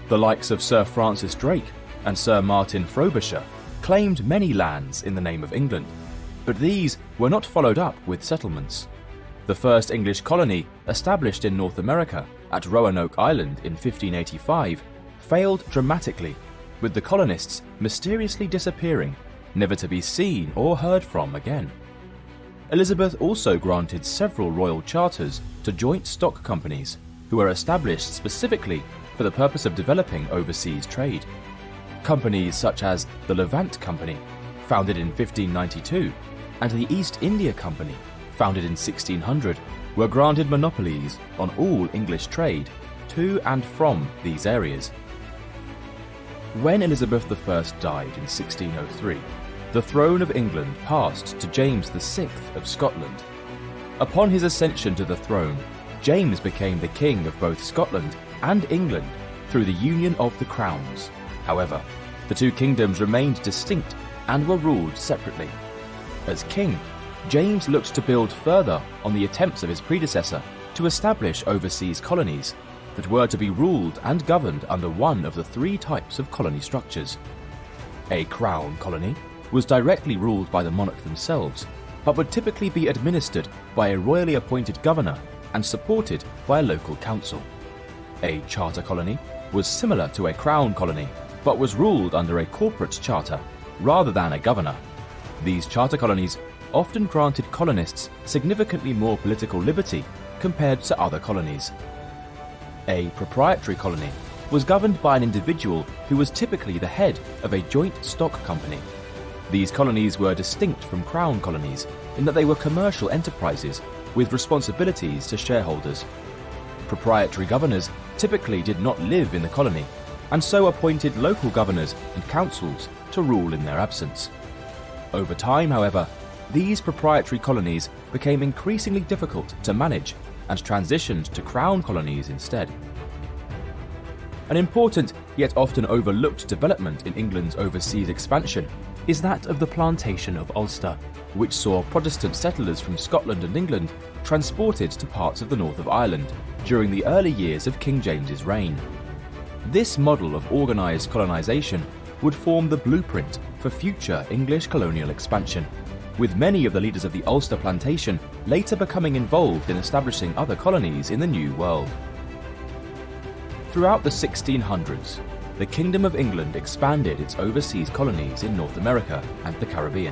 The likes of Sir Francis Drake and Sir Martin Frobisher claimed many lands in the name of England, but these were not followed up with settlements. The first English colony, established in North America at Roanoke Island in 1585, failed dramatically, with the colonists mysteriously disappearing, never to be seen or heard from again. Elizabeth also granted several royal charters to joint stock companies, who were established specifically for the purpose of developing overseas trade. Companies such as the Levant Company, founded in 1592, and the East India Company, founded in 1600, were granted monopolies on all English trade to and from these areas. When Elizabeth I died in 1603, the throne of England passed to James VI of Scotland. Upon his ascension to the throne, James became the king of both Scotland and England through the union of the crowns. However, the two kingdoms remained distinct and were ruled separately. As king, James looked to build further on the attempts of his predecessor to establish overseas colonies that were to be ruled and governed under one of the three types of colony structures. A crown colony was directly ruled by the monarch themselves, but would typically be administered by a royally appointed governor and supported by a local council. A charter colony was similar to a crown colony, but was ruled under a corporate charter rather than a governor. These charter colonies often granted colonists significantly more political liberty compared to other colonies. A proprietary colony was governed by an individual who was typically the head of a joint stock company. These colonies were distinct from crown colonies in that they were commercial enterprises with responsibilities to shareholders. Proprietary governors typically did not live in the colony, and so appointed local governors and councils to rule in their absence. Over time, however, these proprietary colonies became increasingly difficult to manage and transitioned to crown colonies instead. An important yet often overlooked development in England's overseas expansion is that of the plantation of Ulster, which saw Protestant settlers from Scotland and England transported to parts of the north of Ireland during the early years of King James's reign. This model of organised colonisation would form the blueprint for future English colonial expansion, with many of the leaders of the Ulster plantation later becoming involved in establishing other colonies in the New World. Throughout the 1600s, the Kingdom of England expanded its overseas colonies in North America and the Caribbean.